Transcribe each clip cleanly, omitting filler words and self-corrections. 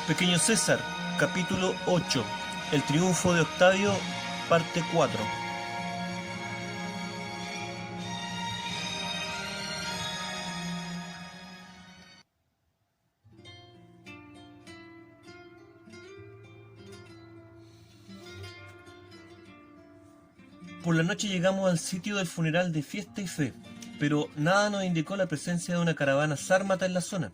Pequeño César, capítulo 8. El triunfo de Octavio, parte 4. Por la noche llegamos al sitio del funeral de Fiesta y Fe, pero nada nos indicó la presencia de una caravana sármata en la zona.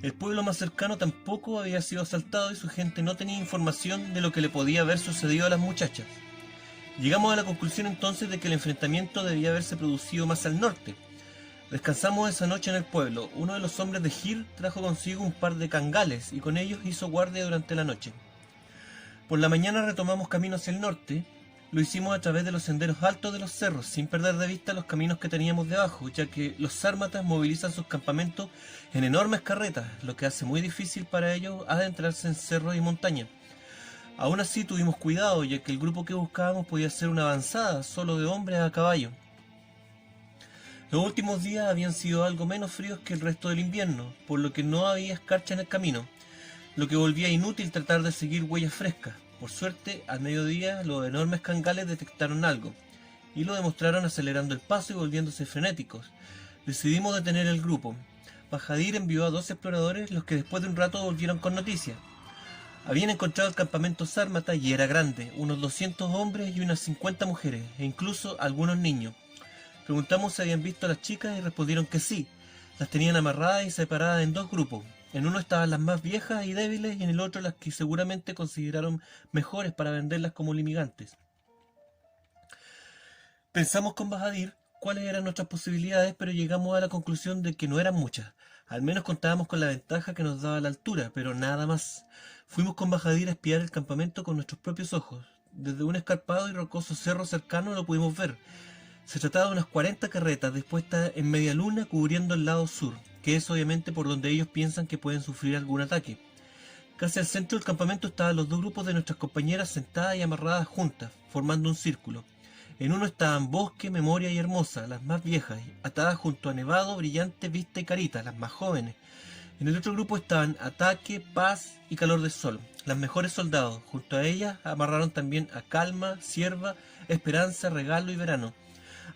El pueblo más cercano tampoco había sido asaltado y su gente no tenía información de lo que le podía haber sucedido a las muchachas. Llegamos a la conclusión entonces de que el enfrentamiento debía haberse producido más al norte. Descansamos esa noche en el pueblo. Uno de los hombres de Gir trajo consigo un par de cangales y con ellos hizo guardia durante la noche. Por la mañana retomamos camino hacia el norte. Lo hicimos a través de los senderos altos de los cerros, sin perder de vista los caminos que teníamos debajo, ya que los sármatas movilizan sus campamentos en enormes carretas, lo que hace muy difícil para ellos adentrarse en cerros y montañas. Aún así tuvimos cuidado, ya que el grupo que buscábamos podía ser una avanzada solo de hombres a caballo. Los últimos días habían sido algo menos fríos que el resto del invierno, por lo que no había escarcha en el camino, lo que volvía inútil tratar de seguir huellas frescas. Por suerte, al mediodía los enormes cangales detectaron algo, y lo demostraron acelerando el paso y volviéndose frenéticos. Decidimos detener el grupo. Bajadir envió a 2 exploradores, los que después de un rato volvieron con noticias. Habían encontrado el campamento sármata y era grande, unos 200 hombres y unas 50 mujeres, e incluso algunos niños. Preguntamos si habían visto a las chicas y respondieron que sí. Las tenían amarradas y separadas en 2 grupos. En uno estaban las más viejas y débiles y en el otro las que seguramente consideraron mejores para venderlas como limigantes. Pensamos con Bajadir cuáles eran nuestras posibilidades, pero llegamos a la conclusión de que no eran muchas. Al menos contábamos con la ventaja que nos daba la altura, pero nada más. Fuimos con Bajadir a espiar el campamento con nuestros propios ojos. Desde un escarpado y rocoso cerro cercano lo pudimos ver. Se trataba de unas 40 carretas dispuestas en media luna cubriendo el lado sur, que es obviamente por donde ellos piensan que pueden sufrir algún ataque. Casi al centro del campamento estaban los 2 grupos de nuestras compañeras sentadas y amarradas juntas, formando un círculo. En uno estaban Bosque, Memoria y Hermosa, las más viejas, atadas junto a Nevado, Brillante, Vista y Carita, las más jóvenes. En el otro grupo estaban Ataque, Paz y Calor del Sol, las mejores soldados. Junto a ellas amarraron también a Calma, Sierva, Esperanza, Regalo y Verano.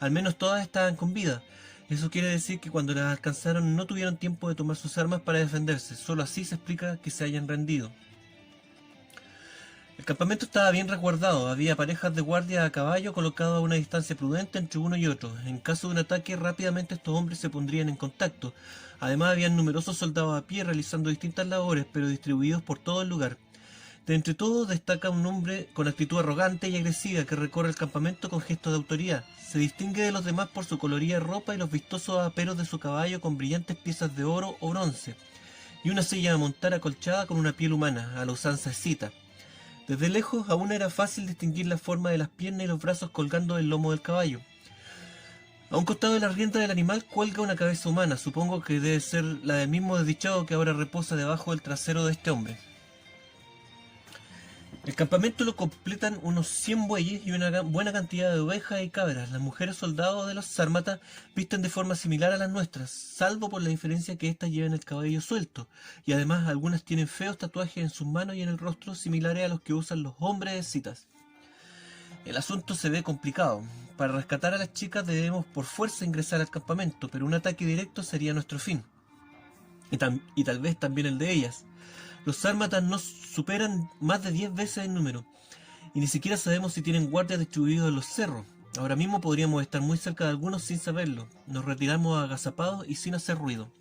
Al menos todas estaban con vida. Eso quiere decir que cuando las alcanzaron no tuvieron tiempo de tomar sus armas para defenderse. Solo así se explica que se hayan rendido. El campamento estaba bien resguardado. Había parejas de guardia a caballo colocados a una distancia prudente entre uno y otro. En caso de un ataque, rápidamente estos hombres se pondrían en contacto. Además, habían numerosos soldados a pie realizando distintas labores, pero distribuidos por todo el lugar. De entre todos destaca un hombre con actitud arrogante y agresiva que recorre el campamento con gestos de autoridad. Se distingue de los demás por su colorida ropa y los vistosos aperos de su caballo con brillantes piezas de oro o bronce, y una silla de montar acolchada con una piel humana, a la usanza escita. Desde lejos aún era fácil distinguir la forma de las piernas y los brazos colgando del lomo del caballo. A un costado de la rienda del animal cuelga una cabeza humana, supongo que debe ser la del mismo desdichado que ahora reposa debajo del trasero de este hombre. El campamento lo completan unos 100 bueyes y una buena cantidad de ovejas y cabras. Las mujeres soldados de los sármatas visten de forma similar a las nuestras, salvo por la diferencia que éstas llevan el cabello suelto, y además algunas tienen feos tatuajes en sus manos y en el rostro similares a los que usan los hombres escitas. El asunto se ve complicado. Para rescatar a las chicas debemos por fuerza ingresar al campamento, pero un ataque directo sería nuestro fin. Y tal vez también el de ellas. Los sármatas nos superan más de 10 veces el número, y ni siquiera sabemos si tienen guardias distribuidos en los cerros. Ahora mismo podríamos estar muy cerca de algunos sin saberlo. Nos retiramos agazapados y sin hacer ruido.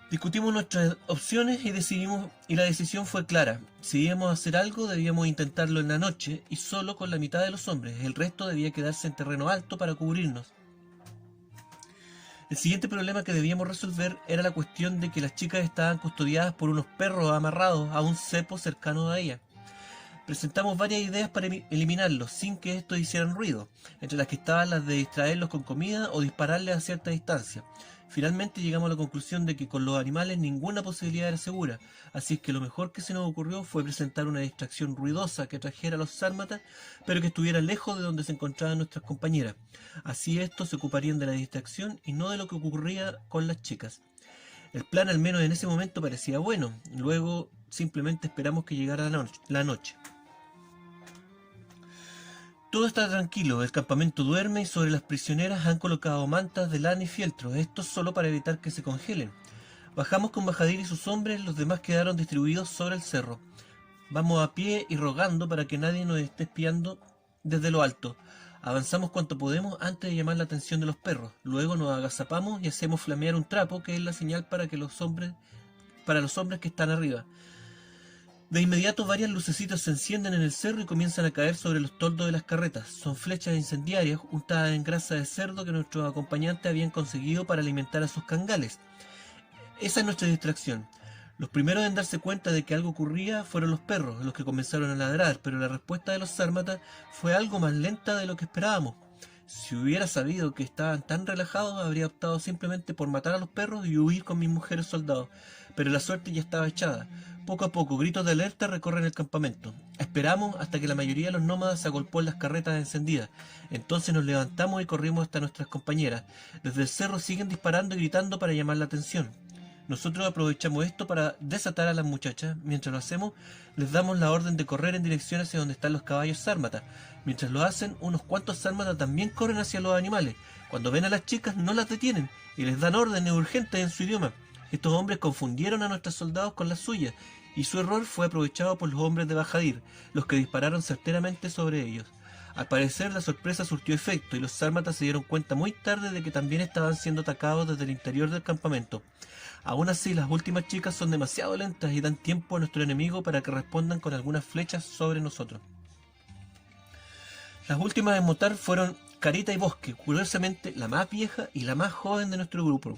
Discutimos nuestras opciones y la decisión fue clara. Si íbamos a hacer algo, debíamos intentarlo en la noche y solo con la mitad de los hombres. El resto debía quedarse en terreno alto para cubrirnos. El siguiente problema que debíamos resolver era la cuestión de que las chicas estaban custodiadas por unos perros amarrados a un cepo cercano a ellas. Presentamos varias ideas para eliminarlos sin que estos hicieran ruido, entre las que estaban las de distraerlos con comida o dispararles a cierta distancia. Finalmente llegamos a la conclusión de que con los animales ninguna posibilidad era segura, así es que lo mejor que se nos ocurrió fue presentar una distracción ruidosa que atrajera a los sármatas, pero que estuviera lejos de donde se encontraban nuestras compañeras. Así estos se ocuparían de la distracción y no de lo que ocurría con las chicas. El plan, al menos en ese momento, parecía bueno. Luego simplemente esperamos que llegara la noche. Todo está tranquilo, el campamento duerme y sobre las prisioneras han colocado mantas de lana y fieltro, esto solo para evitar que se congelen. Bajamos con Bahadir y sus hombres, los demás quedaron distribuidos sobre el cerro. Vamos a pie y rogando para que nadie nos esté espiando desde lo alto. Avanzamos cuanto podemos antes de llamar la atención de los perros. Luego nos agazapamos y hacemos flamear un trapo, que es la señal para los hombres que están arriba. De inmediato varias lucecitas se encienden en el cerro y comienzan a caer sobre los toldos de las carretas. Son flechas incendiarias untadas en grasa de cerdo que nuestros acompañantes habían conseguido para alimentar a sus cangales. Esa es nuestra distracción. Los primeros en darse cuenta de que algo ocurría fueron los perros, los que comenzaron a ladrar, pero la respuesta de los sármatas fue algo más lenta de lo que esperábamos. Si hubiera sabido que estaban tan relajados, habría optado simplemente por matar a los perros y huir con mis mujeres soldados, pero la suerte ya estaba echada. Poco a poco, gritos de alerta recorren el campamento. Esperamos hasta que la mayoría de los nómadas se agolpó en las carretas encendidas. Entonces nos levantamos y corrimos hasta nuestras compañeras. Desde el cerro siguen disparando y gritando para llamar la atención. Nosotros aprovechamos esto para desatar a las muchachas. Mientras lo hacemos, les damos la orden de correr en dirección hacia donde están los caballos sármatas. Mientras lo hacen, unos cuantos sármatas también corren hacia los animales. Cuando ven a las chicas, no las detienen y les dan órdenes urgentes en su idioma. Estos hombres confundieron a nuestros soldados con las suyas, y su error fue aprovechado por los hombres de Bahadir, los que dispararon certeramente sobre ellos. Al parecer, la sorpresa surtió efecto, y los sármatas se dieron cuenta muy tarde de que también estaban siendo atacados desde el interior del campamento. Aún así, las últimas chicas son demasiado lentas y dan tiempo a nuestro enemigo para que respondan con algunas flechas sobre nosotros. Las últimas en montar fueron Carita y Bosque, curiosamente la más vieja y la más joven de nuestro grupo.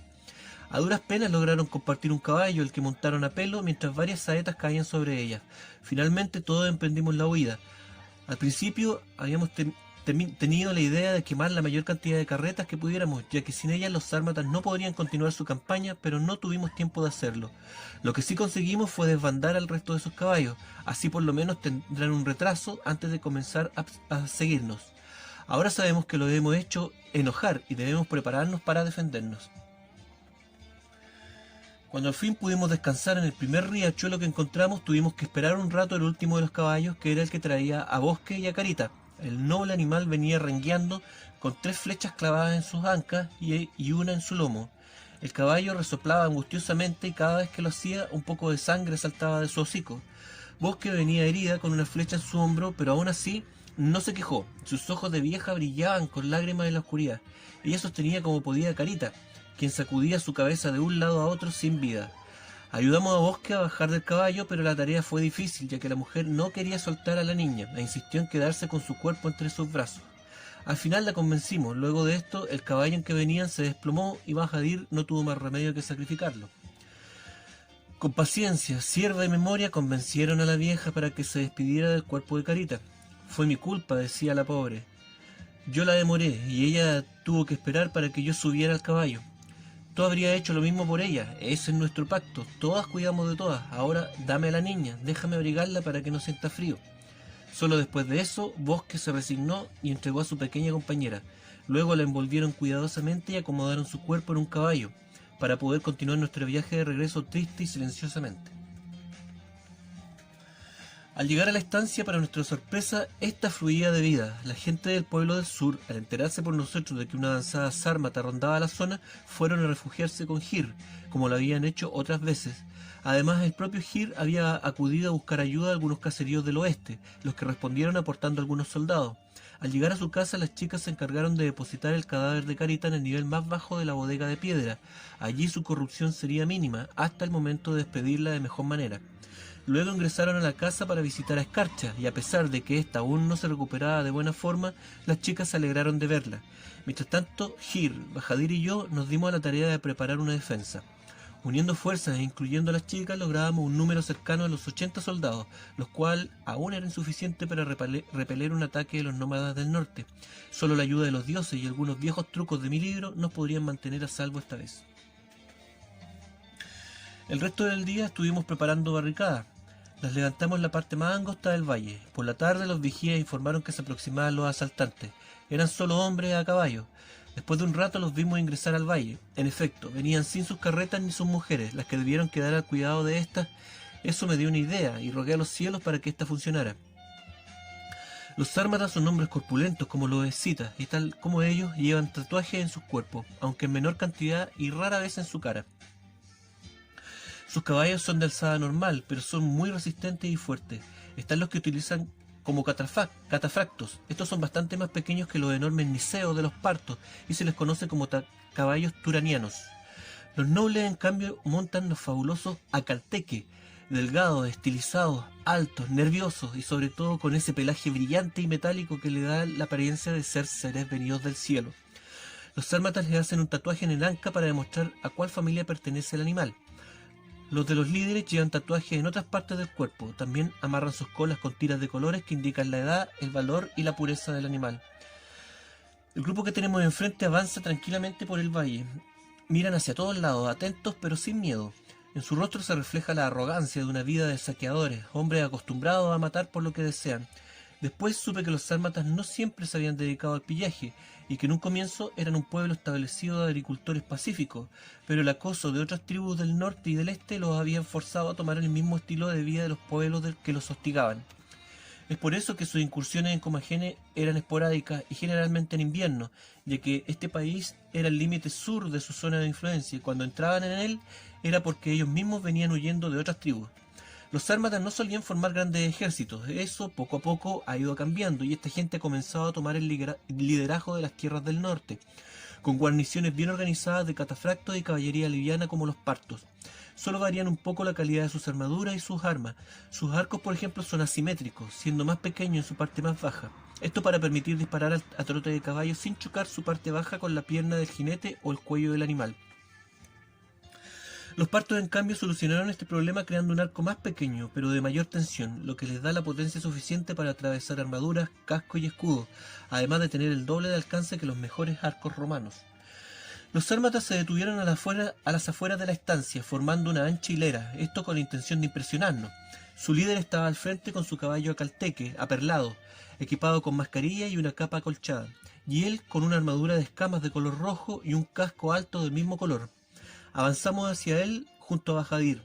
A duras penas lograron compartir un caballo, el que montaron a pelo, mientras varias saetas caían sobre ellas. Finalmente todos emprendimos la huida. Al principio habíamos tenido la idea de quemar la mayor cantidad de carretas que pudiéramos, ya que sin ellas los sármatas no podrían continuar su campaña, pero no tuvimos tiempo de hacerlo. Lo que sí conseguimos fue desbandar al resto de sus caballos, así por lo menos tendrán un retraso antes de comenzar a seguirnos. Ahora sabemos que lo hemos hecho enojar y debemos prepararnos para defendernos. Cuando al fin pudimos descansar en el primer riachuelo que encontramos, tuvimos que esperar un rato el último de los caballos, que era el que traía a Bosque y a Carita. El noble animal venía rengueando con 3 flechas clavadas en sus ancas y una en su lomo. El caballo resoplaba angustiosamente y cada vez que lo hacía un poco de sangre saltaba de su hocico. Bosque venía herida con una flecha en su hombro, pero aún así no se quejó. Sus ojos de vieja brillaban con lágrimas en la oscuridad. Ella sostenía como podía a Carita, quien sacudía su cabeza de un lado a otro sin vida. Ayudamos a Bosque a bajar del caballo, pero la tarea fue difícil, ya que la mujer no quería soltar a la niña e insistió en quedarse con su cuerpo entre sus brazos. Al final la convencimos. Luego de esto, el caballo en que venían se desplomó y Bahadir no tuvo más remedio que sacrificarlo. Con paciencia, sierva y memoria convencieron a la vieja para que se despidiera del cuerpo de Carita. Fue mi culpa, decía la pobre. Yo la demoré y ella tuvo que esperar para que yo subiera al caballo. Tú habrías hecho lo mismo por ella, ese es nuestro pacto, todas cuidamos de todas, ahora dame a la niña, déjame abrigarla para que no sienta frío. Solo después de eso, Bosque se resignó y entregó a su pequeña compañera. Luego la envolvieron cuidadosamente y acomodaron su cuerpo en un caballo, para poder continuar nuestro viaje de regreso triste y silenciosamente. Al llegar a la estancia, para nuestra sorpresa, esta fluía de vida. La gente del pueblo del sur, al enterarse por nosotros de que una avanzada sármata rondaba la zona, fueron a refugiarse con Hir, como lo habían hecho otras veces. Además, el propio Hir había acudido a buscar ayuda a algunos caseríos del oeste, los que respondieron aportando algunos soldados. Al llegar a su casa, las chicas se encargaron de depositar el cadáver de Carita en el nivel más bajo de la bodega de piedra. Allí su corrupción sería mínima, hasta el momento de despedirla de mejor manera. Luego ingresaron a la casa para visitar a Escarcha, y a pesar de que ésta aún no se recuperaba de buena forma, las chicas se alegraron de verla. Mientras tanto, Hir, Bahadir y yo nos dimos a la tarea de preparar una defensa. Uniendo fuerzas e incluyendo a las chicas, lográbamos un número cercano a los 80 soldados, los cuales aún eran insuficientes para repeler un ataque de los nómadas del norte. Solo la ayuda de los dioses y algunos viejos trucos de mi libro nos podrían mantener a salvo esta vez. El resto del día estuvimos preparando barricadas. Las levantamos en la parte más angosta del valle. Por la tarde los vigías informaron que se aproximaban los asaltantes. Eran solo hombres a caballo. Después de un rato los vimos ingresar al valle. En efecto, venían sin sus carretas ni sus mujeres, las que debieron quedar al cuidado de estas Eso me dio una idea y rogué a los cielos para que ésta funcionara. Los sármatas son hombres corpulentos como los escitas, y tal como ellos llevan tatuajes en sus cuerpos, aunque en menor cantidad y rara vez en su cara. Sus caballos son de alzada normal, pero son muy resistentes y fuertes. Están los que utilizan como catafractos. Estos son bastante más pequeños que los enormes niceos de los partos y se les conoce como caballos turanianos. Los nobles, en cambio, montan los fabulosos acalteque, delgados, estilizados, altos, nerviosos y sobre todo con ese pelaje brillante y metálico que le da la apariencia de ser seres venidos del cielo. Los sármatas le hacen un tatuaje en el anca para demostrar a cuál familia pertenece el animal. Los de los líderes llevan tatuajes en otras partes del cuerpo. También amarran sus colas con tiras de colores que indican la edad, el valor y la pureza del animal. El grupo que tenemos enfrente avanza tranquilamente por el valle. Miran hacia todos lados, atentos pero sin miedo. En su rostro se refleja la arrogancia de una vida de saqueadores, hombres acostumbrados a matar por lo que desean. Después supe que los sármatas no siempre se habían dedicado al pillaje, y que en un comienzo eran un pueblo establecido de agricultores pacíficos, pero el acoso de otras tribus del norte y del este los habían forzado a tomar el mismo estilo de vida de los pueblos que los hostigaban. Es por eso que sus incursiones en Comagene eran esporádicas y generalmente en invierno, ya que este país era el límite sur de su zona de influencia y cuando entraban en él era porque ellos mismos venían huyendo de otras tribus. Los sármatas no solían formar grandes ejércitos, eso poco a poco ha ido cambiando y esta gente ha comenzado a tomar el liderazgo de las tierras del norte, con guarniciones bien organizadas de catafractos y caballería liviana como los partos. Solo varían un poco la calidad de sus armaduras y sus armas. Sus arcos, por ejemplo, son asimétricos, siendo más pequeños en su parte más baja. Esto para permitir disparar a trote de caballo sin chocar su parte baja con la pierna del jinete o el cuello del animal. Los partos, en cambio, solucionaron este problema creando un arco más pequeño, pero de mayor tensión, lo que les da la potencia suficiente para atravesar armaduras, casco y escudo, además de tener el doble de alcance que los mejores arcos romanos. Los sármatas se detuvieron a las afueras de la estancia, formando una ancha hilera, esto con la intención de impresionarnos. Su líder estaba al frente con su caballo acalteque, aperlado, equipado con mascarilla y una capa acolchada, y él con una armadura de escamas de color rojo y un casco alto del mismo color. Avanzamos hacia él junto a Bajadir.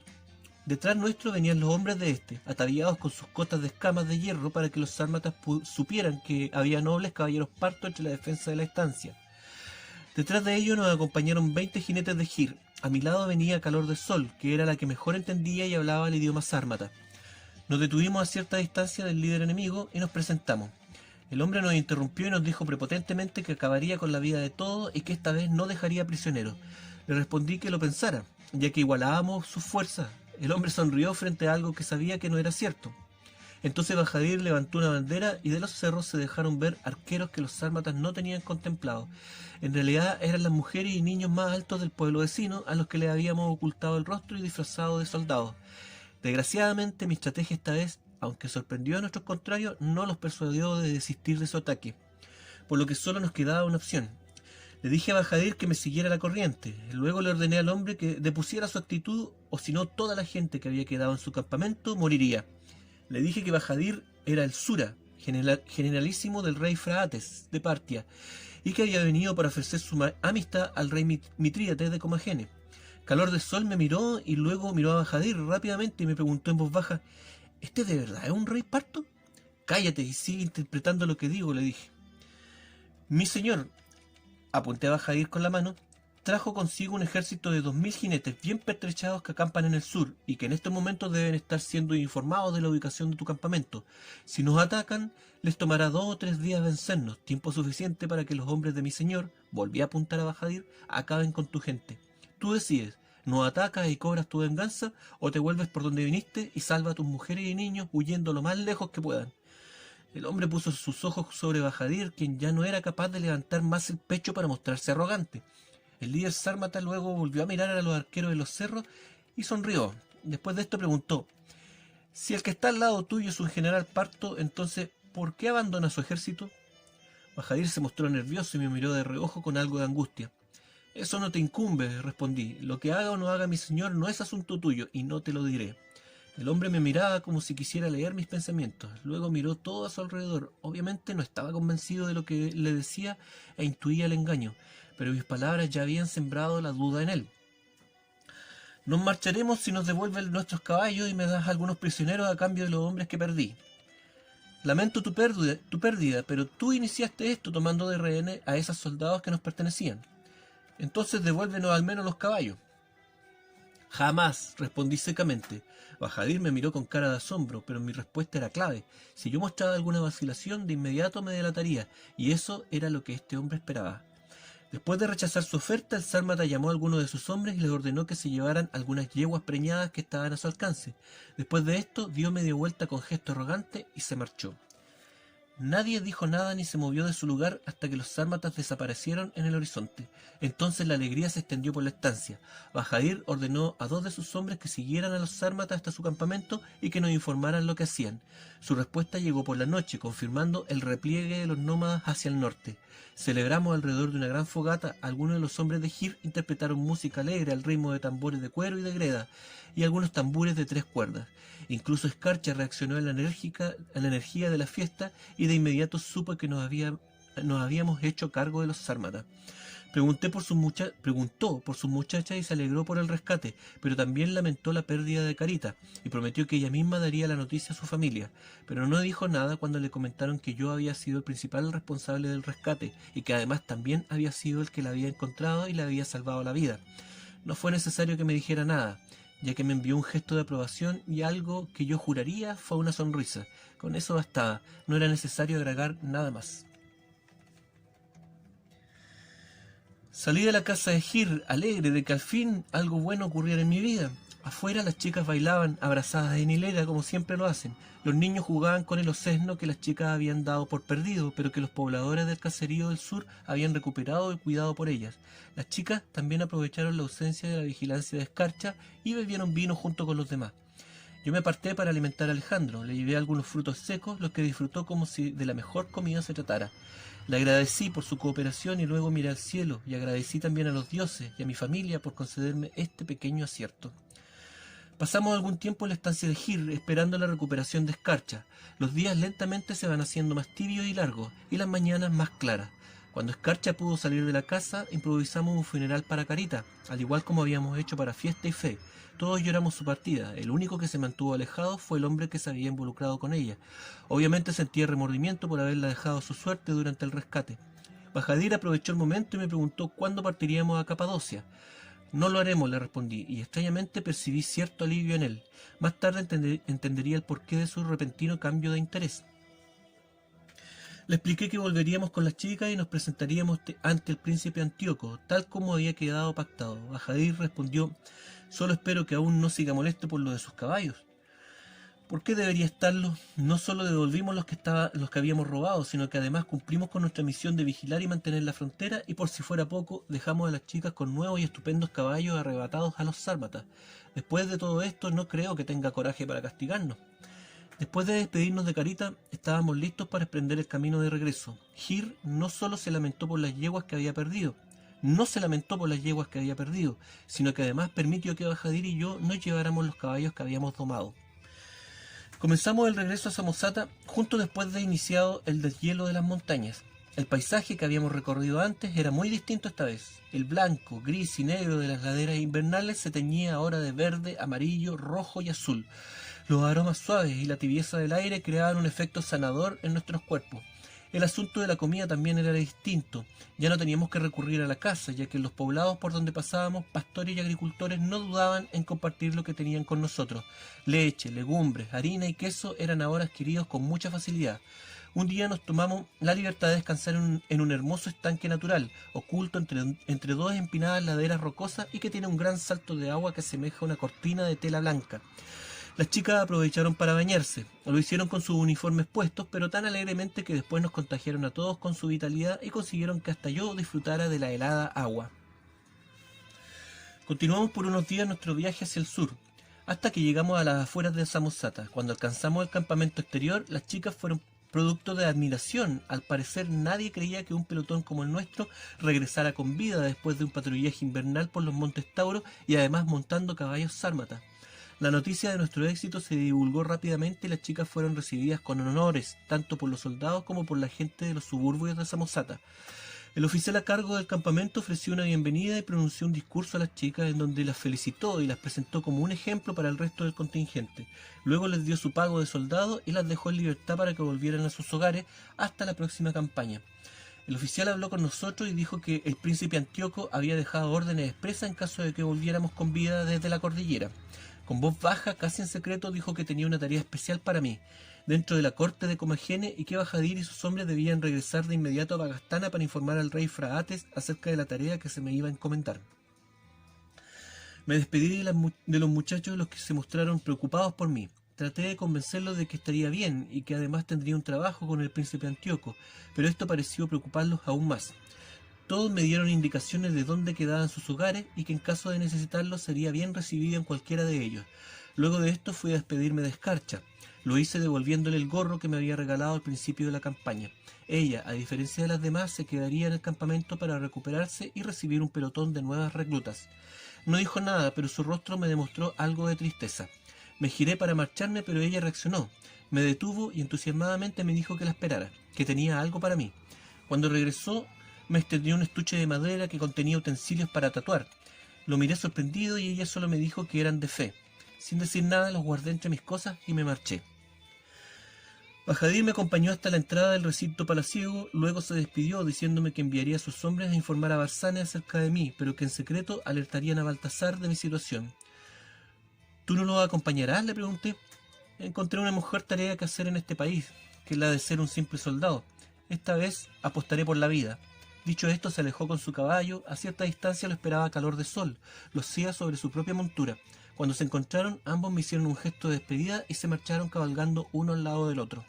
Detrás nuestro venían los hombres de este, ataviados con sus cotas de escamas de hierro para que los sármatas supieran que había nobles caballeros partos entre la defensa de la estancia. Detrás de ellos nos acompañaron 20 jinetes de Gir. A mi lado venía Calor del Sol, que era la que mejor entendía y hablaba el idioma sármata. Nos detuvimos a cierta distancia del líder enemigo y nos presentamos. El hombre nos interrumpió y nos dijo prepotentemente que acabaría con la vida de todos y que esta vez no dejaría prisioneros. Le respondí que lo pensara, ya que igualábamos sus fuerzas. El hombre sonrió frente a algo que sabía que no era cierto. Entonces Bajadir levantó una bandera y de los cerros se dejaron ver arqueros que los sármatas no tenían contemplado. En realidad eran las mujeres y niños más altos del pueblo vecino a los que les habíamos ocultado el rostro y disfrazado de soldados. Desgraciadamente mi estrategia esta vez, aunque sorprendió a nuestros contrarios, no los persuadió de desistir de su ataque, por lo que solo nos quedaba una opción. Le dije a Bajadir que me siguiera la corriente. Luego le ordené al hombre que depusiera su actitud, o si no toda la gente que había quedado en su campamento moriría. Le dije que Bajadir era el Sura, generalísimo del rey Fraates de Partia, y que había venido para ofrecer su amistad al rey Mitrídates de Comagene. Calor del Sol me miró y luego miró a Bajadir rápidamente y me preguntó en voz baja: ¿Este de verdad es un rey parto? Cállate y sigue interpretando lo que digo, le dije. Mi señor, apunté a Bajadir con la mano, trajo consigo un ejército de 2000 jinetes bien pertrechados que acampan en el sur y que en estos momentos deben estar siendo informados de la ubicación de tu campamento. Si nos atacan, les tomará 2 o 3 días vencernos, tiempo suficiente para que los hombres de mi señor, volví a apuntar a Bajadir, acaben con tu gente. Tú decides, nos atacas y cobras tu venganza o te vuelves por donde viniste y salva a tus mujeres y niños huyendo lo más lejos que puedan. El hombre puso sus ojos sobre Bajadir, quien ya no era capaz de levantar más el pecho para mostrarse arrogante. El líder sármata luego volvió a mirar a los arqueros de los cerros y sonrió. Después de esto preguntó: si el que está al lado tuyo es un general parto, entonces, ¿por qué abandona su ejército? Bajadir se mostró nervioso y me miró de reojo con algo de angustia. Eso no te incumbe, respondí. Lo que haga o no haga mi señor no es asunto tuyo y no te lo diré. El hombre me miraba como si quisiera leer mis pensamientos. Luego miró todo a su alrededor. Obviamente no estaba convencido de lo que le decía e intuía el engaño, pero mis palabras ya habían sembrado la duda en él. Nos marcharemos si nos devuelven nuestros caballos y me das algunos prisioneros a cambio de los hombres que perdí. Lamento tu pérdida, pero tú iniciaste esto tomando de rehenes a esos soldados que nos pertenecían. Entonces devuélvenos al menos los caballos. Jamás, respondí secamente. Bajadir me miró con cara de asombro, pero mi respuesta era clave. Si yo mostraba alguna vacilación, de inmediato me delataría, y eso era lo que este hombre esperaba. Después de rechazar su oferta, el sármata llamó a algunos de sus hombres y les ordenó que se llevaran algunas yeguas preñadas que estaban a su alcance. Después de esto, dio media vuelta con gesto arrogante y se marchó. Nadie dijo nada ni se movió de su lugar hasta que los sármatas desaparecieron en el horizonte. Entonces la alegría se extendió por la estancia. Bajadir ordenó a 2 de sus hombres que siguieran a los sármatas hasta su campamento y que nos informaran lo que hacían. Su respuesta llegó por la noche, confirmando el repliegue de los nómadas hacia el norte. Celebramos alrededor de una gran fogata. Algunos de los hombres de Hir interpretaron música alegre al ritmo de tambores de cuero y de greda, y algunos tambores de 3 cuerdas. Incluso Escarcha reaccionó a la energía de la fiesta y de inmediato supo que nos habíamos hecho cargo de los sármatas. Preguntó por sus muchachas y se alegró por el rescate, pero también lamentó la pérdida de Carita y prometió que ella misma daría la noticia a su familia. Pero no dijo nada cuando le comentaron que yo había sido el principal responsable del rescate y que además también había sido el que la había encontrado y le había salvado la vida. No fue necesario que me dijera nada, ya que me envió un gesto de aprobación y algo que yo juraría fue una sonrisa. Con eso bastaba, no era necesario agregar nada más. Salí de la casa de Hir, alegre de que al fin algo bueno ocurriera en mi vida. Afuera las chicas bailaban abrazadas en hilera como siempre lo hacen. Los niños jugaban con el osesno que las chicas habían dado por perdido, pero que los pobladores del caserío del sur habían recuperado y cuidado por ellas. Las chicas también aprovecharon la ausencia de la vigilancia de Escarcha y bebieron vino junto con los demás. Yo me aparté para alimentar a Alejandro, le llevé algunos frutos secos, los que disfrutó como si de la mejor comida se tratara. Le agradecí por su cooperación y luego miré al cielo y agradecí también a los dioses y a mi familia por concederme este pequeño acierto. Pasamos algún tiempo en la estancia de Hir esperando la recuperación de Escarcha. Los días lentamente se van haciendo más tibios y largos y las mañanas más claras. Cuando Escarcha pudo salir de la casa, improvisamos un funeral para Carita, al igual como habíamos hecho para Fiesta y Fe. Todos lloramos su partida. El único que se mantuvo alejado fue el hombre que se había involucrado con ella. Obviamente sentía remordimiento por haberla dejado a su suerte durante el rescate. Bajadir aprovechó el momento y me preguntó cuándo partiríamos a Capadocia. No lo haremos, le respondí, y extrañamente percibí cierto alivio en él. Más tarde entendería el porqué de su repentino cambio de interés. Le expliqué que volveríamos con las chicas y nos presentaríamos ante el príncipe Antíoco, tal como había quedado pactado. Bajadir respondió: solo espero que aún no siga molesto por lo de sus caballos. ¿Por qué debería estarlo? No solo devolvimos los que habíamos robado, sino que además cumplimos con nuestra misión de vigilar y mantener la frontera, y por si fuera poco, dejamos a las chicas con nuevos y estupendos caballos arrebatados a los sármatas. Después de todo esto, no creo que tenga coraje para castigarnos. Después de despedirnos de Carita, estábamos listos para emprender el camino de regreso. Hir no solo se lamentó por las yeguas que había perdido, sino que además permitió que Bajadir y yo nos lleváramos los caballos que habíamos domado. Comenzamos el regreso a Samosata justo después de iniciado el deshielo de las montañas. El paisaje que habíamos recorrido antes era muy distinto esta vez. El blanco, gris y negro de las laderas invernales se teñía ahora de verde, amarillo, rojo y azul. Los aromas suaves y la tibieza del aire creaban un efecto sanador en nuestros cuerpos. El asunto de la comida también era distinto. Ya no teníamos que recurrir a la caza, ya que en los poblados por donde pasábamos, pastores y agricultores no dudaban en compartir lo que tenían con nosotros. Leche, legumbres, harina y queso eran ahora adquiridos con mucha facilidad. Un día nos tomamos la libertad de descansar en un hermoso estanque natural, oculto entre 2 empinadas laderas rocosas y que tiene un gran salto de agua que asemeja una cortina de tela blanca. Las chicas aprovecharon para bañarse. Lo hicieron con sus uniformes puestos, pero tan alegremente que después nos contagiaron a todos con su vitalidad y consiguieron que hasta yo disfrutara de la helada agua. Continuamos por unos días nuestro viaje hacia el sur, hasta que llegamos a las afueras de Samosata. Cuando alcanzamos el campamento exterior, las chicas fueron producto de admiración. Al parecer nadie creía que un pelotón como el nuestro regresara con vida después de un patrullaje invernal por los montes Tauro y además montando caballos sármatas. La noticia de nuestro éxito se divulgó rápidamente y las chicas fueron recibidas con honores, tanto por los soldados como por la gente de los suburbios de Samosata. El oficial a cargo del campamento ofreció una bienvenida y pronunció un discurso a las chicas en donde las felicitó y las presentó como un ejemplo para el resto del contingente. Luego les dio su pago de soldado y las dejó en libertad para que volvieran a sus hogares hasta la próxima campaña. El oficial habló con nosotros y dijo que el príncipe Antíoco había dejado órdenes expresas en caso de que volviéramos con vida desde la cordillera. Con voz baja, casi en secreto, dijo que tenía una tarea especial para mí, dentro de la corte de Comagene, y que Bajadir y sus hombres debían regresar de inmediato a Bagastana para informar al rey Fraates acerca de la tarea que se me iba a encomendar. Me despedí de los muchachos, los que se mostraron preocupados por mí. Traté de convencerlos de que estaría bien y que además tendría un trabajo con el príncipe Antíoco, pero esto pareció preocuparlos aún más. Todos me dieron indicaciones de dónde quedaban sus hogares y que en caso de necesitarlos sería bien recibido en cualquiera de ellos. Luego de esto fui a despedirme de Escarcha. Lo hice devolviéndole el gorro que me había regalado al principio de la campaña. Ella, a diferencia de las demás, se quedaría en el campamento para recuperarse y recibir un pelotón de nuevas reclutas. No dijo nada, pero su rostro me demostró algo de tristeza. Me giré para marcharme, pero ella reaccionó. Me detuvo y entusiasmadamente me dijo que la esperara, que tenía algo para mí. Cuando regresó, me extendió un estuche de madera que contenía utensilios para tatuar. Lo miré sorprendido y ella solo me dijo que eran de fe. Sin decir nada, los guardé entre mis cosas y me marché. Bajadir me acompañó hasta la entrada del recinto palaciego, luego se despidió diciéndome que enviaría a sus hombres a informar a Barzane acerca de mí, pero que en secreto alertarían a Baltasar de mi situación. ¿Tú no lo acompañarás?, le pregunté. Encontré una mejor tarea que hacer en este país, que es la de ser un simple soldado. Esta vez apostaré por la vida. Dicho esto, se alejó con su caballo. A cierta distancia lo esperaba calor de sol, lucía sobre su propia montura. Cuando se encontraron, ambos me hicieron un gesto de despedida y se marcharon cabalgando uno al lado del otro.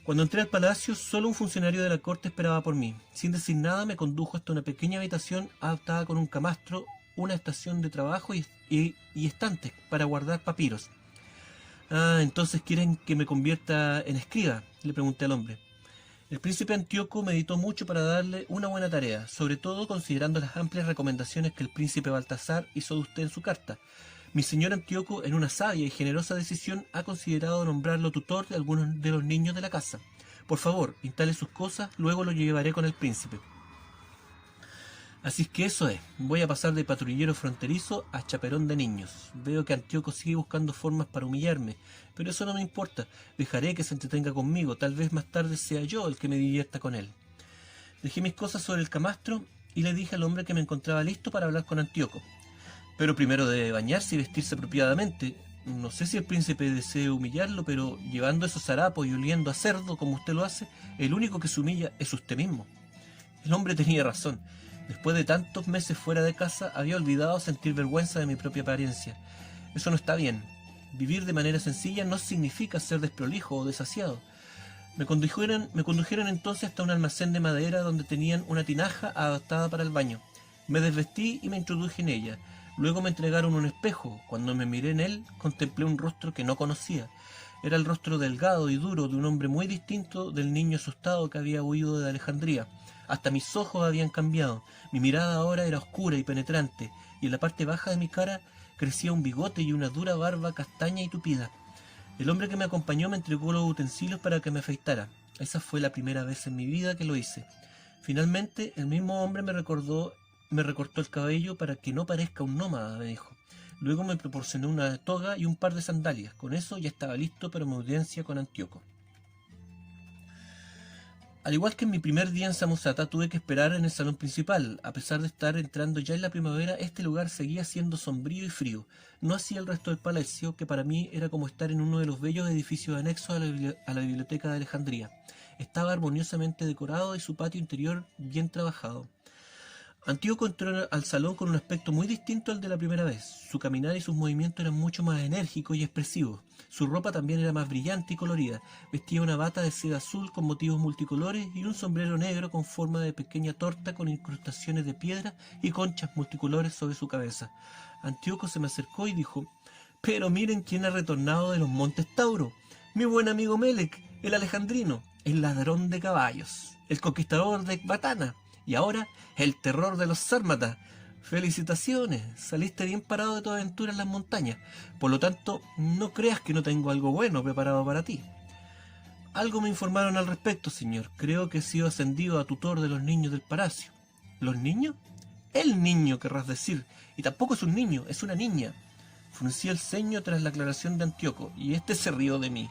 Cuando entré al palacio, solo un funcionario de la corte esperaba por mí. Sin decir nada, me condujo hasta una pequeña habitación adaptada con un camastro, una estación de trabajo y estantes para guardar papiros. «Ah, entonces quieren que me convierta en escriba», le pregunté al hombre. El príncipe Antíoco meditó mucho para darle una buena tarea, sobre todo considerando las amplias recomendaciones que el príncipe Baltasar hizo de usted en su carta. Mi señor Antíoco, en una sabia y generosa decisión, ha considerado nombrarlo tutor de algunos de los niños de la casa. Por favor, instale sus cosas, luego lo llevaré con el príncipe. Así es que eso es, voy a pasar de patrullero fronterizo a chaperón de niños. Veo que Antíoco sigue buscando formas para humillarme, pero eso no me importa, dejaré que se entretenga conmigo, tal vez más tarde sea yo el que me divierta con él. Dejé mis cosas sobre el camastro y le dije al hombre que me encontraba listo para hablar con Antíoco. Pero primero debe bañarse y vestirse apropiadamente. No sé si el príncipe desea humillarlo, pero llevando esos harapos y oliendo a cerdo como usted lo hace, el único que se humilla es usted mismo. El hombre tenía razón. Después de tantos meses fuera de casa, había olvidado sentir vergüenza de mi propia apariencia. Eso no está bien. Vivir de manera sencilla no significa ser desprolijo o desasiado. Me condujeron entonces hasta un almacén de madera donde tenían una tinaja adaptada para el baño. Me desvestí y me introduje en ella. Luego me entregaron un espejo. Cuando me miré en él, contemplé un rostro que no conocía. Era el rostro delgado y duro de un hombre muy distinto del niño asustado que había huido de Alejandría. Hasta mis ojos habían cambiado. Mi mirada ahora era oscura y penetrante, y en la parte baja de mi cara crecía un bigote y una dura barba castaña y tupida. El hombre que me acompañó me entregó los utensilios para que me afeitara. Esa fue la primera vez en mi vida que lo hice. Finalmente, el mismo hombre me recortó el cabello para que no parezca un nómada, me dijo. Luego me proporcionó una toga y un par de sandalias. Con eso ya estaba listo para mi audiencia con Antíoco. Al igual que en mi primer día en Samosata, tuve que esperar en el salón principal. A pesar de estar entrando ya en la primavera, este lugar seguía siendo sombrío y frío. No así el resto del palacio, que para mí era como estar en uno de los bellos edificios anexos a la biblioteca de Alejandría. Estaba armoniosamente decorado y su patio interior bien trabajado. Antíoco entró al salón con un aspecto muy distinto al de la primera vez. Su caminar y sus movimientos eran mucho más enérgicos y expresivos. Su ropa también era más brillante y colorida. Vestía una bata de seda azul con motivos multicolores y un sombrero negro con forma de pequeña torta con incrustaciones de piedra y conchas multicolores sobre su cabeza. Antíoco se me acercó y dijo: «Pero miren quién ha retornado de los montes Tauro. Mi buen amigo Melek, el alejandrino, el ladrón de caballos, el conquistador de Ecbatana. Y ahora, el terror de los sármatas. Felicitaciones, saliste bien parado de tu aventura en las montañas. Por lo tanto, no creas que no tengo algo bueno preparado para ti». Algo me informaron al respecto, señor. Creo que he sido ascendido a tutor de los niños del palacio. ¿Los niños? El niño, querrás decir. Y tampoco es un niño, es una niña. Fruncí el ceño tras la aclaración de Antíoco, y este se rió de mí.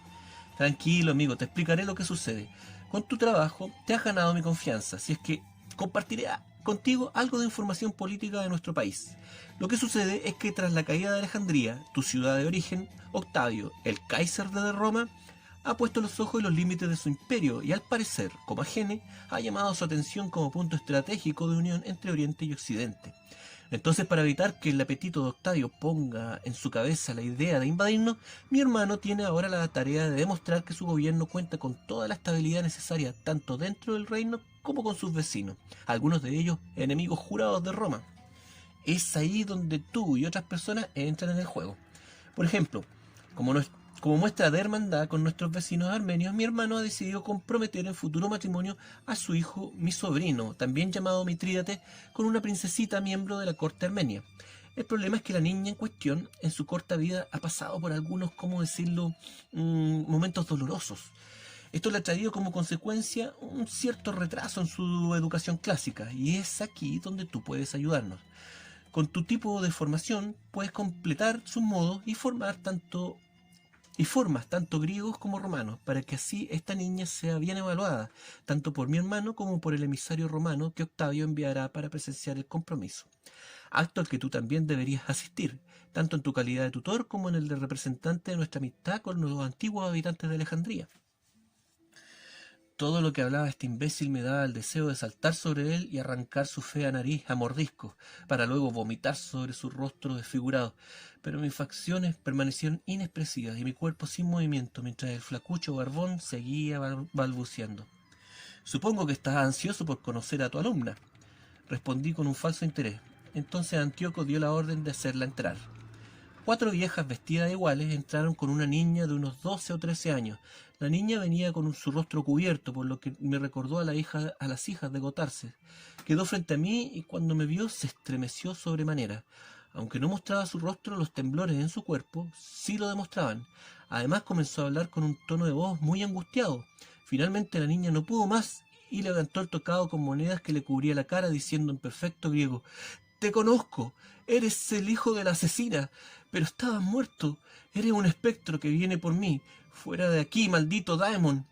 Tranquilo, amigo, te explicaré lo que sucede. Con tu trabajo te has ganado mi confianza, si es que compartiré contigo algo de información política de nuestro país. Lo que sucede es que tras la caída de Alejandría, tu ciudad de origen, Octavio, el Kaiser de Roma, ha puesto los ojos en los límites de su imperio y al parecer, como Agene, ha llamado su atención como punto estratégico de unión entre Oriente y Occidente. Entonces, para evitar que el apetito de Octavio ponga en su cabeza la idea de invadirnos, mi hermano tiene ahora la tarea de demostrar que su gobierno cuenta con toda la estabilidad necesaria tanto dentro del reino como con sus vecinos, algunos de ellos enemigos jurados de Roma. Es ahí donde tú y otras personas entran en el juego. Por ejemplo, como muestra de hermandad con nuestros vecinos armenios, mi hermano ha decidido comprometer en futuro matrimonio a su hijo, mi sobrino, también llamado Mitrídates, con una princesita miembro de la corte armenia. El problema es que la niña en cuestión, en su corta vida, ha pasado por algunos, ¿cómo decirlo?, momentos dolorosos. Esto le ha traído como consecuencia un cierto retraso en su educación clásica, y es aquí donde tú puedes ayudarnos. Con tu tipo de formación puedes completar sus modos y formas tanto griegos como romanos, para que así esta niña sea bien evaluada, tanto por mi hermano como por el emisario romano que Octavio enviará para presenciar el compromiso. Acto al que tú también deberías asistir, tanto en tu calidad de tutor como en el de representante de nuestra amistad con los antiguos habitantes de Alejandría. Todo lo que hablaba este imbécil me daba el deseo de saltar sobre él y arrancar su fea nariz a mordiscos, para luego vomitar sobre su rostro desfigurado. Pero mis facciones permanecieron inexpresivas y mi cuerpo sin movimiento, mientras el flacucho barbón seguía balbuceando. Supongo que estás ansioso por conocer a tu alumna, respondí con un falso interés. Entonces Antíoco dio la orden de hacerla entrar. 4 viejas vestidas iguales entraron con una niña de unos 12 o 13 años. La niña venía con su rostro cubierto, por lo que me recordó a las hijas de Gotarses. Quedó frente a mí y cuando me vio se estremeció sobremanera. Aunque no mostraba su rostro, los temblores en su cuerpo sí lo demostraban. Además comenzó a hablar con un tono de voz muy angustiado. Finalmente la niña no pudo más y levantó el tocado con monedas que le cubría la cara, diciendo en perfecto griego: «Te conozco, eres el hijo de la asesina, pero estabas muerto, eres un espectro que viene por mí, fuera de aquí, maldito Daemon».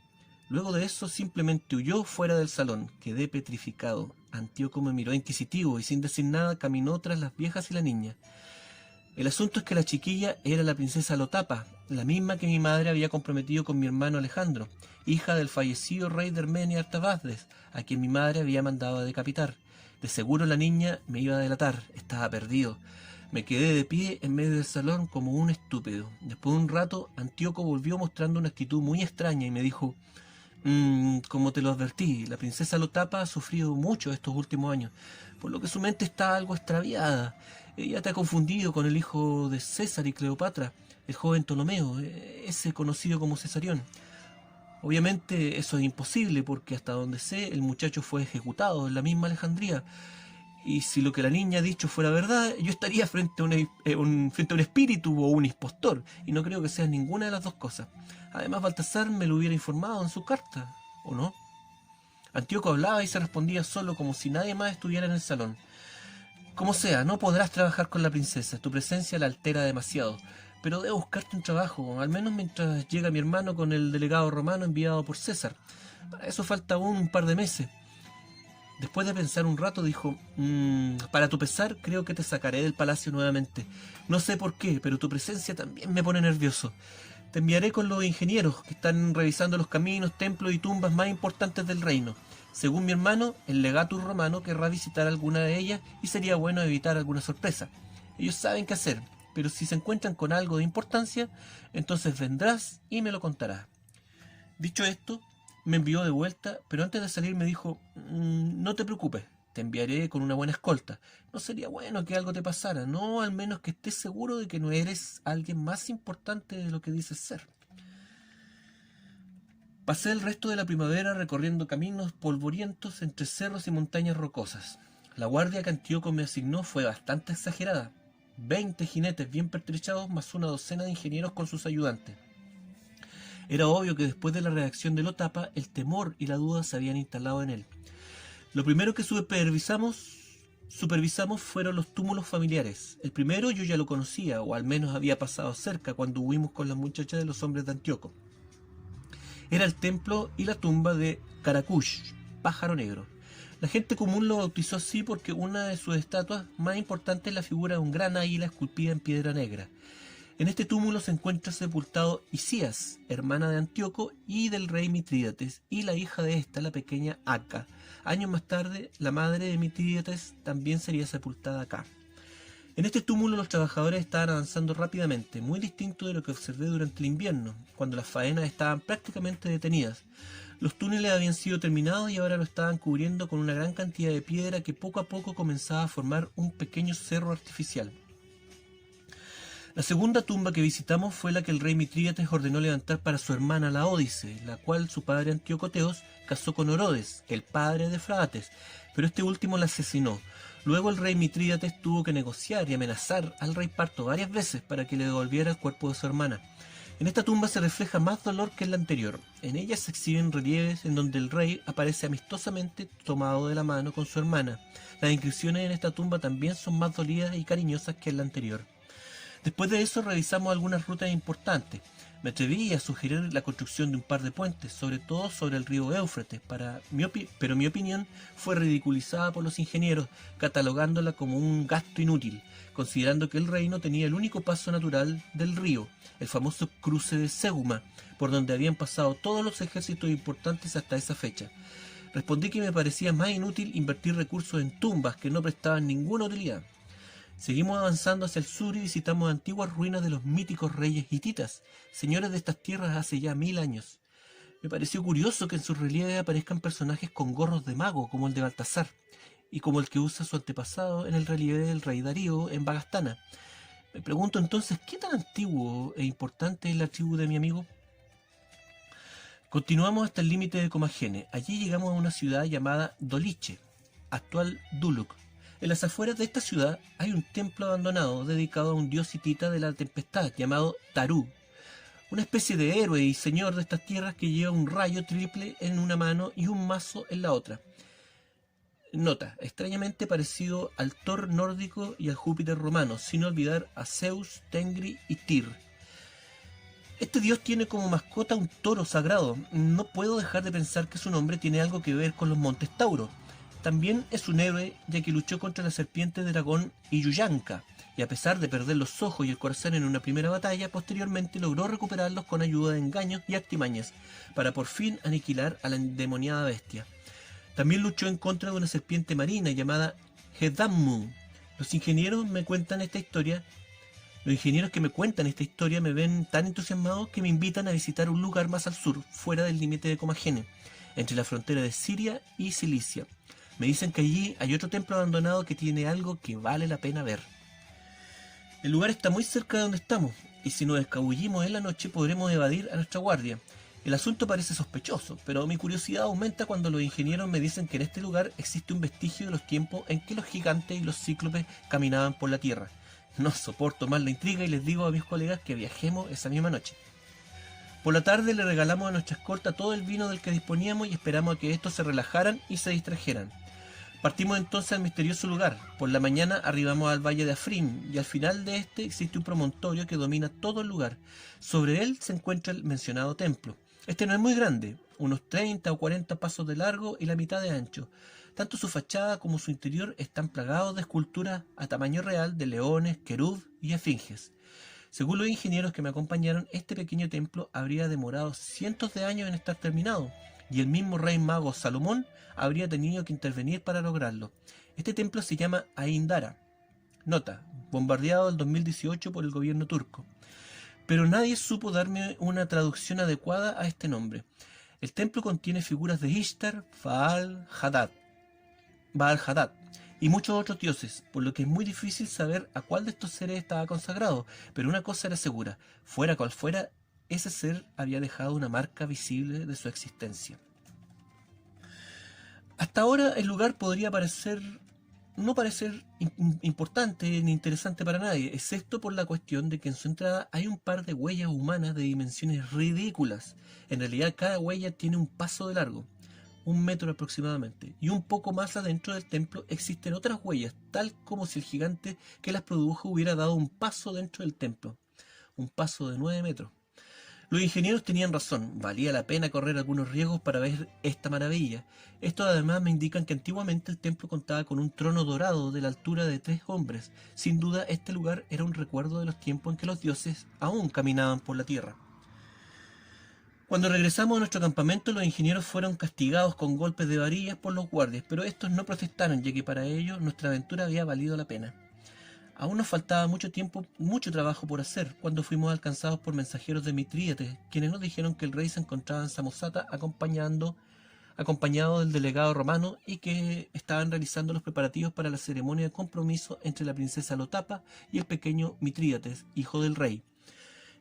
Luego de eso simplemente huyó fuera del salón, quedé petrificado. Antíoco me miró inquisitivo y sin decir nada caminó tras las viejas y la niña. El asunto es que la chiquilla era la princesa Lotapa, la misma que mi madre había comprometido con mi hermano Alejandro, hija del fallecido rey de Armenia Artavasdes, a quien mi madre había mandado a decapitar. De seguro la niña me iba a delatar, estaba perdido. Me quedé de pie en medio del salón como un estúpido. Después de un rato, Antíoco volvió mostrando una actitud muy extraña y me dijo: como te lo advertí, la princesa Lotapa ha sufrido mucho estos últimos años, por lo que su mente está algo extraviada. Ella te ha confundido con el hijo de César y Cleopatra, el joven Ptolomeo, ese conocido como Cesarión. Obviamente eso es imposible porque hasta donde sé el muchacho fue ejecutado en la misma Alejandría. Y si lo que la niña ha dicho fuera verdad, yo estaría frente a un espíritu o un impostor, y no creo que sea ninguna de las dos cosas. Además, Baltasar me lo hubiera informado en su carta, ¿o no? Antíoco hablaba y se respondía solo, como si nadie más estuviera en el salón. Como sea, no podrás trabajar con la princesa, tu presencia la altera demasiado, pero debo buscarte un trabajo, al menos mientras llega mi hermano con el delegado romano enviado por César. Para eso falta aún un par de meses. Después de pensar un rato dijo: para tu pesar creo que te sacaré del palacio nuevamente. No sé por qué, pero tu presencia también me pone nervioso. Te enviaré con los ingenieros que están revisando los caminos, templos y tumbas más importantes del reino. Según mi hermano, el legatus romano querrá visitar alguna de ellas y sería bueno evitar alguna sorpresa. Ellos saben qué hacer, pero si se encuentran con algo de importancia, entonces vendrás y me lo contarás. Dicho esto, me envió de vuelta, pero antes de salir me dijo: no te preocupes, te enviaré con una buena escolta. No sería bueno que algo te pasara, no, al menos que estés seguro de que no eres alguien más importante de lo que dices ser. Pasé el resto de la primavera recorriendo caminos polvorientos entre cerros y montañas rocosas. La guardia que Antíoco me asignó fue bastante exagerada. 20 jinetes bien pertrechados más una docena de ingenieros con sus ayudantes. Era obvio que después de la reacción de Lotapa, el temor y la duda se habían instalado en él. Lo primero que supervisamos fueron los túmulos familiares. El primero yo ya lo conocía, o al menos había pasado cerca cuando huimos con las muchachas de los hombres de Antíoco. Era el templo y la tumba de Caracush, pájaro negro. La gente común lo bautizó así porque una de sus estatuas más importantes es la figura de un gran águila esculpida en piedra negra. En este túmulo se encuentra sepultado Isías, hermana de Antíoco y del rey Mitrídates, y la hija de esta, la pequeña Aca. Años más tarde, la madre de Mitrídates también sería sepultada acá. En este túmulo los trabajadores estaban avanzando rápidamente, muy distinto de lo que observé durante el invierno, cuando las faenas estaban prácticamente detenidas. Los túneles habían sido terminados y ahora lo estaban cubriendo con una gran cantidad de piedra que poco a poco comenzaba a formar un pequeño cerro artificial. La segunda tumba que visitamos fue la que el rey Mitrídates ordenó levantar para su hermana Laódice, la cual su padre Antíoco Teos casó con Orodes, el padre de Frates, pero este último la asesinó. Luego el rey Mitrídates tuvo que negociar y amenazar al rey Parto varias veces para que le devolviera el cuerpo de su hermana. En esta tumba se refleja más dolor que en la anterior. En ella se exhiben relieves en donde el rey aparece amistosamente tomado de la mano con su hermana. Las inscripciones en esta tumba también son más dolidas y cariñosas que en la anterior. Después de eso revisamos algunas rutas importantes. Me atreví a sugerir la construcción de un par de puentes, sobre todo sobre el río Éufrates, pero mi opinión fue ridiculizada por los ingenieros, catalogándola como un gasto inútil, considerando que el reino tenía el único paso natural del río, el famoso cruce de Seguma, por donde habían pasado todos los ejércitos importantes hasta esa fecha. Respondí que me parecía más inútil invertir recursos en tumbas que no prestaban ninguna utilidad. Seguimos avanzando hacia el sur y visitamos antiguas ruinas de los míticos reyes hititas, señores de estas tierras hace ya 1000 años. Me pareció curioso que en sus relieves aparezcan personajes con gorros de mago, como el de Baltasar, y como el que usa su antepasado en el relieve del rey Darío en Bagastana. Me pregunto entonces, ¿qué tan antiguo e importante es la tribu de mi amigo? Continuamos hasta el límite de Comagene. Allí llegamos a una ciudad llamada Doliche, actual Duluk. En las afueras de esta ciudad hay un templo abandonado dedicado a un dios hitita de la tempestad llamado Tarú, una especie de héroe y señor de estas tierras que lleva un rayo triple en una mano y un mazo en la otra. Nota, extrañamente parecido al Thor nórdico y al Júpiter romano, sin olvidar a Zeus, Tengri y Tyr. Este dios tiene como mascota un toro sagrado. No puedo dejar de pensar que su nombre tiene algo que ver con los montes Tauro. También es un héroe, ya que luchó contra la serpiente de dragón Yuyanka, y a pesar de perder los ojos y el corazón en una primera batalla, posteriormente logró recuperarlos con ayuda de engaños y artimañas, para por fin aniquilar a la endemoniada bestia. También luchó en contra de una serpiente marina llamada Hedammu. Los ingenieros que me cuentan esta historia me ven tan entusiasmados que me invitan a visitar un lugar más al sur, fuera del límite de Comagene, entre la frontera de Siria y Cilicia. Me dicen que allí hay otro templo abandonado que tiene algo que vale la pena ver. El lugar está muy cerca de donde estamos, y si nos escabullimos en la noche podremos evadir a nuestra guardia. El asunto parece sospechoso, pero mi curiosidad aumenta cuando los ingenieros me dicen que en este lugar existe un vestigio de los tiempos en que los gigantes y los cíclopes caminaban por la tierra. No soporto más la intriga y les digo a mis colegas que viajemos esa misma noche. Por la tarde le regalamos a nuestra escolta todo el vino del que disponíamos y esperamos a que estos se relajaran y se distrajeran. Partimos entonces al misterioso lugar. Por la mañana arribamos al valle de Afrim y al final de este existe un promontorio que domina todo el lugar. Sobre él se encuentra el mencionado templo. Este no es muy grande, unos 30 o 40 pasos de largo y la mitad de ancho. Tanto su fachada como su interior están plagados de esculturas a tamaño real de leones, querub y esfinges. Según los ingenieros que me acompañaron, este pequeño templo habría demorado cientos de años en estar terminado, y el mismo rey mago Salomón habría tenido que intervenir para lograrlo. Este templo se llama Aindara. Nota, bombardeado en 2018 por el gobierno turco. Pero nadie supo darme una traducción adecuada a este nombre. El templo contiene figuras de Ishtar, Baal-Hadad y muchos otros dioses, por lo que es muy difícil saber a cuál de estos seres estaba consagrado, pero una cosa era segura, fuera cual fuera, ese ser había dejado una marca visible de su existencia. Hasta ahora el lugar podría parecer no parece ser importante ni interesante para nadie, excepto por la cuestión de que en su entrada hay un par de huellas humanas de dimensiones ridículas. En realidad cada huella tiene un paso de largo, 1 metro aproximadamente, y un poco más adentro del templo existen otras huellas, tal como si el gigante que las produjo hubiera dado un paso dentro del templo, un paso de 9 metros. Los ingenieros tenían razón, valía la pena correr algunos riesgos para ver esta maravilla. Estos además me indican que antiguamente el templo contaba con un trono dorado de la altura de 3 hombres. Sin duda este lugar era un recuerdo de los tiempos en que los dioses aún caminaban por la tierra. Cuando regresamos a nuestro campamento, los ingenieros fueron castigados con golpes de varillas por los guardias, pero estos no protestaron, ya que para ellos nuestra aventura había valido la pena. Aún nos faltaba mucho trabajo por hacer, cuando fuimos alcanzados por mensajeros de Mitrídates, quienes nos dijeron que el rey se encontraba en Samosata acompañado del delegado romano y que estaban realizando los preparativos para la ceremonia de compromiso entre la princesa Lotapa y el pequeño Mitrídates, hijo del rey.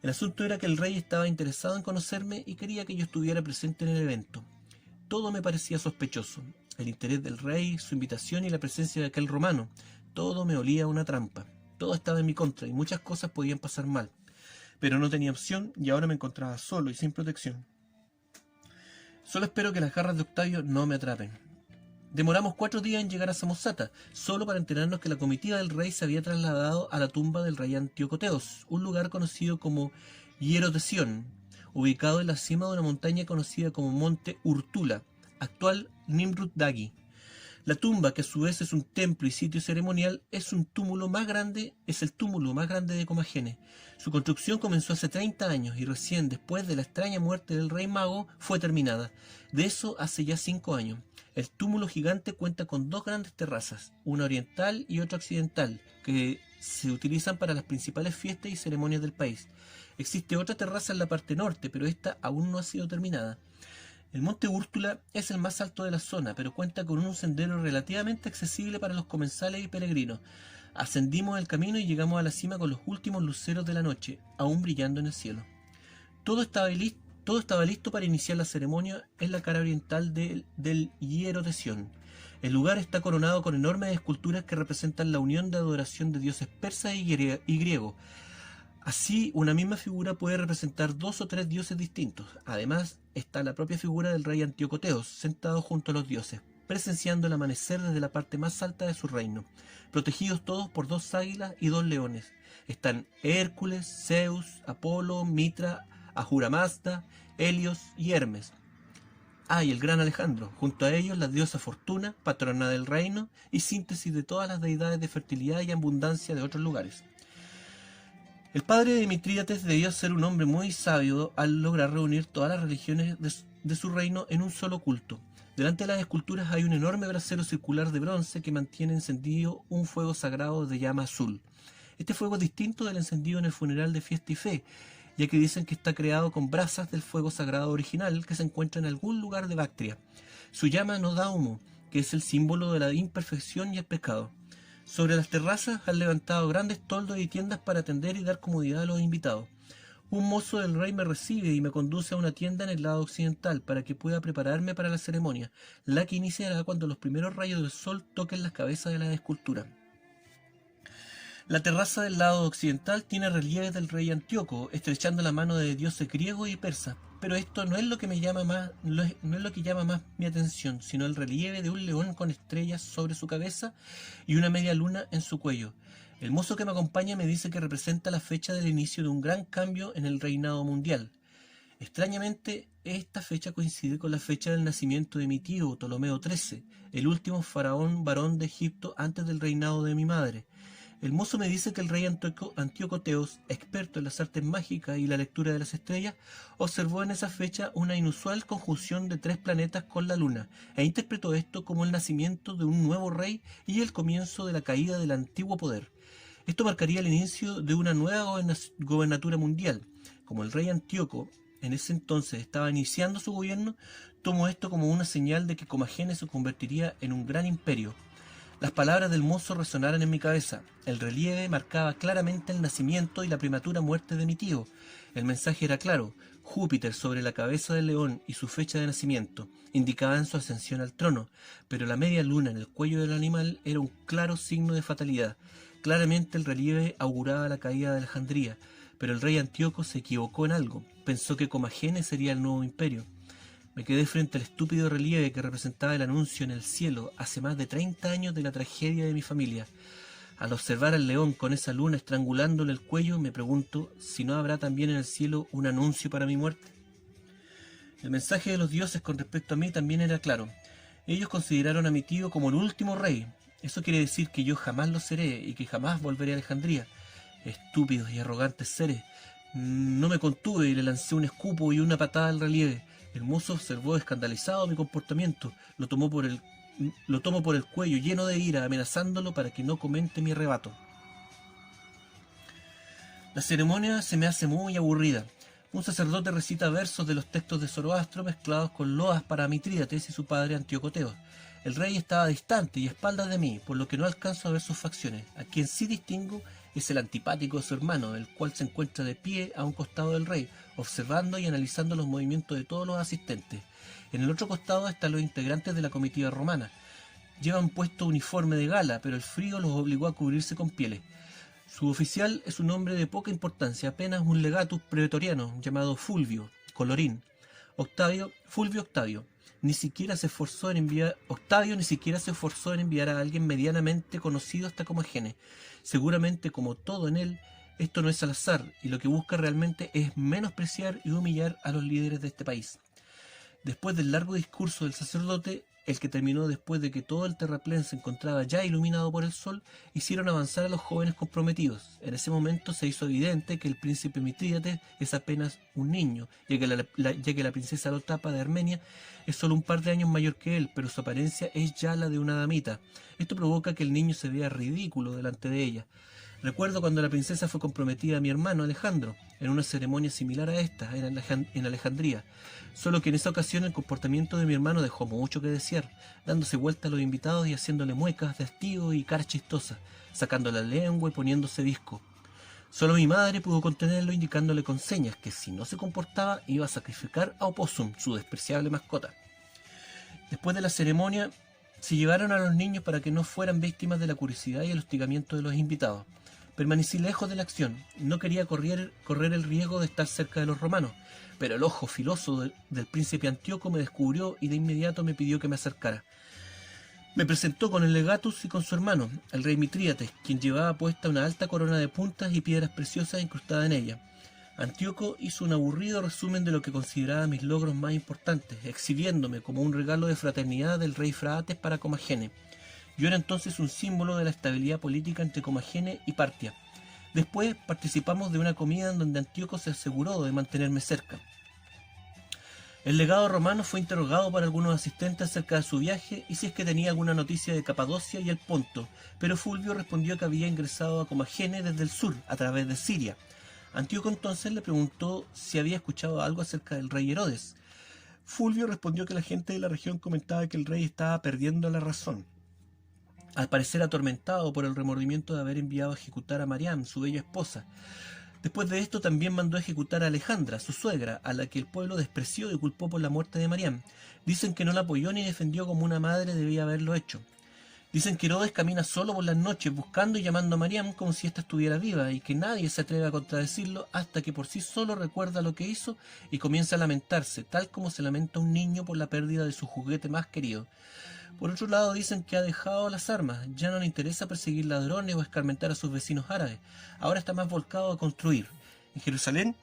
El asunto era que el rey estaba interesado en conocerme y quería que yo estuviera presente en el evento. Todo me parecía sospechoso. El interés del rey, su invitación y la presencia de aquel romano. Todo me olía a una trampa. Todo estaba en mi contra y muchas cosas podían pasar mal. Pero no tenía opción y ahora me encontraba solo y sin protección. Solo espero que las garras de Octavio no me atrapen. Demoramos 4 días en llegar a Samosata, solo para enterarnos que la comitiva del rey se había trasladado a la tumba del rey Antíoco Teos, un lugar conocido como Hierro de Sión, ubicado en la cima de una montaña conocida como Monte Urtula, actual Nimrut Dagi. La tumba, que a su vez es un templo y sitio ceremonial, es el túmulo más grande de Comagene. Su construcción comenzó hace 30 años y recién después de la extraña muerte del rey mago fue terminada. De eso hace ya 5 años. El túmulo gigante cuenta con 2 grandes terrazas, una oriental y otra occidental, que se utilizan para las principales fiestas y ceremonias del país. Existe otra terraza en la parte norte, pero esta aún no ha sido terminada. El monte Úrtula es el más alto de la zona, pero cuenta con un sendero relativamente accesible para los comensales y peregrinos. Ascendimos el camino y llegamos a la cima con los últimos luceros de la noche, aún brillando en el cielo. Todo estaba listo para iniciar la ceremonia en la cara oriental del Hierro de Sión. El lugar está coronado con enormes esculturas que representan la unión de adoración de dioses persas y griegos. Así, una misma figura puede representar 2 o 3 dioses distintos. Además, está la propia figura del rey Antíoco Teos, sentado junto a los dioses, presenciando el amanecer desde la parte más alta de su reino, protegidos todos por 2 águilas y 2 leones. Están Hércules, Zeus, Apolo, Mitra, Ahura Mazda, Helios y Hermes. Y el gran Alejandro, junto a ellos la diosa Fortuna, patrona del reino y síntesis de todas las deidades de fertilidad y abundancia de otros lugares. El padre de Mitrídates debió ser un hombre muy sabio al lograr reunir todas las religiones de su reino en un solo culto. Delante de las esculturas hay un enorme brasero circular de bronce que mantiene encendido un fuego sagrado de llama azul. Este fuego es distinto del encendido en el funeral de Fiesta y Fe, ya que dicen que está creado con brasas del fuego sagrado original que se encuentra en algún lugar de Bactria. Su llama no da humo, que es el símbolo de la imperfección y el pecado. Sobre las terrazas han levantado grandes toldos y tiendas para atender y dar comodidad a los invitados. Un mozo del rey me recibe y me conduce a una tienda en el lado occidental para que pueda prepararme para la ceremonia, la que iniciará cuando los primeros rayos del sol toquen las cabezas de la escultura. La terraza del lado occidental tiene relieves del rey Antíoco, estrechando la mano de dioses griegos y persas, pero esto no es lo que llama más mi atención, sino el relieve de un león con estrellas sobre su cabeza y una media luna en su cuello. El mozo que me acompaña me dice que representa la fecha del inicio de un gran cambio en el reinado mundial. Extrañamente, esta fecha coincide con la fecha del nacimiento de mi tío Ptolomeo XIII, el último faraón varón de Egipto antes del reinado de mi madre. El mozo me dice que el rey Antíoco Teos, experto en las artes mágicas y la lectura de las estrellas, observó en esa fecha una inusual conjunción de 3 planetas con la luna, e interpretó esto como el nacimiento de un nuevo rey y el comienzo de la caída del antiguo poder. Esto marcaría el inicio de una nueva gobernatura mundial. Como el rey Antíoco en ese entonces estaba iniciando su gobierno, tomó esto como una señal de que Comagene se convertiría en un gran imperio. Las palabras del mozo resonaron en mi cabeza. El relieve marcaba claramente el nacimiento y la prematura muerte de mi tío. El mensaje era claro: Júpiter sobre la cabeza del león y su fecha de nacimiento indicaban su ascensión al trono, pero la media luna en el cuello del animal era un claro signo de fatalidad. Claramente el relieve auguraba la caída de Alejandría, pero el rey Antíoco se equivocó en algo. Pensó que Comagene sería el nuevo imperio. Me quedé frente al estúpido relieve que representaba el anuncio en el cielo hace más de 30 años de la tragedia de mi familia. Al observar al león con esa luna estrangulándole el cuello, me pregunto si no habrá también en el cielo un anuncio para mi muerte. El mensaje de los dioses con respecto a mí también era claro. Ellos consideraron a mi tío como el último rey. Eso quiere decir que yo jamás lo seré y que jamás volveré a Alejandría. Estúpidos y arrogantes seres. No me contuve y le lancé un escupo y una patada al relieve. El mozo observó escandalizado mi comportamiento. Lo tomo por el cuello lleno de ira, amenazándolo para que no comente mi arrebato. La ceremonia se me hace muy aburrida. Un sacerdote recita versos de los textos de Zoroastro mezclados con loas para Mitrídates y su padre Antíoco Teos. El rey estaba distante y a espaldas de mí, por lo que no alcanzo a ver sus facciones. A quien sí distingo es el antipático de su hermano, el cual se encuentra de pie a un costado del rey, observando y analizando los movimientos de todos los asistentes. En el otro costado están los integrantes de la comitiva romana. Llevan puesto uniforme de gala, pero el frío los obligó a cubrirse con pieles. Su oficial es un hombre de poca importancia, apenas un legatus pretoriano llamado Fulvio Colorín. Fulvio Octavio. Ni siquiera se esforzó en enviar a alguien medianamente conocido hasta Comagene. Seguramente, como todo en él, esto no es al azar, y lo que busca realmente es menospreciar y humillar a los líderes de este país. Después del largo discurso del sacerdote, el que terminó después de que todo el terraplén se encontraba ya iluminado por el sol, hicieron avanzar a los jóvenes comprometidos. En ese momento se hizo evidente que el príncipe Mitrídates es apenas un niño, ya que la princesa Lotapa de Armenia es solo un par de años mayor que él, pero su apariencia es ya la de una damita. Esto provoca que el niño se vea ridículo delante de ella. Recuerdo cuando la princesa fue comprometida a mi hermano Alejandro, en una ceremonia similar a esta, en Alejandría. Solo que en esa ocasión el comportamiento de mi hermano dejó mucho que desear, dándose vuelta a los invitados y haciéndole muecas de hastío y cara chistosa, sacando la lengua y poniéndose visco. Solo mi madre pudo contenerlo, indicándole con señas que si no se comportaba iba a sacrificar a Opossum, su despreciable mascota. Después de la ceremonia, se llevaron a los niños para que no fueran víctimas de la curiosidad y el hostigamiento de los invitados. Permanecí lejos de la acción, no quería correr el riesgo de estar cerca de los romanos, pero el ojo filoso del príncipe Antíoco me descubrió y de inmediato me pidió que me acercara. Me presentó con el legatus y con su hermano, el rey Mitrídates, quien llevaba puesta una alta corona de puntas y piedras preciosas incrustadas en ella. Antíoco hizo un aburrido resumen de lo que consideraba mis logros más importantes, exhibiéndome como un regalo de fraternidad del rey Fraates para Comagene. Yo era entonces un símbolo de la estabilidad política entre Comagene y Partia. Después participamos de una comida en donde Antíoco se aseguró de mantenerme cerca. El legado romano fue interrogado por algunos asistentes acerca de su viaje y si es que tenía alguna noticia de Capadocia y el Ponto, pero Fulvio respondió que había ingresado a Comagene desde el sur, a través de Siria. Antíoco entonces le preguntó si había escuchado algo acerca del rey Herodes. Fulvio respondió que la gente de la región comentaba que el rey estaba perdiendo la razón, al parecer atormentado por el remordimiento de haber enviado a ejecutar a Mariam, su bella esposa. Después de esto también mandó a ejecutar a Alejandra, su suegra, a la que el pueblo despreció y culpó por la muerte de Mariam. Dicen que no la apoyó ni defendió como una madre debía haberlo hecho. Dicen que Herodes camina solo por las noches buscando y llamando a Mariam como si ésta estuviera viva y que nadie se atreve a contradecirlo hasta que por sí solo recuerda lo que hizo y comienza a lamentarse, tal como se lamenta un niño por la pérdida de su juguete más querido. Por otro lado dicen que ha dejado las armas, ya no le interesa perseguir ladrones o escarmentar a sus vecinos árabes, ahora está más volcado a construir. En Jerusalén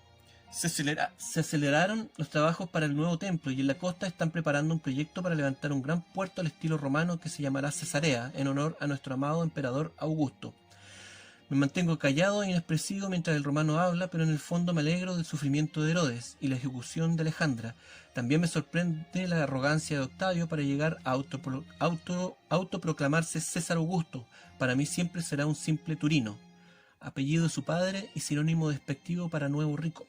se aceleraron los trabajos para el nuevo templo y en la costa están preparando un proyecto para levantar un gran puerto al estilo romano que se llamará Cesarea, en honor a nuestro amado emperador Augusto. Me mantengo callado e inexpresivo mientras el romano habla, pero en el fondo me alegro del sufrimiento de Herodes y la ejecución de Alejandra. También me sorprende la arrogancia de Octavio para llegar a autoproclamarse César Augusto. Para mí siempre será un simple turino, apellido de su padre y sinónimo despectivo para nuevo rico.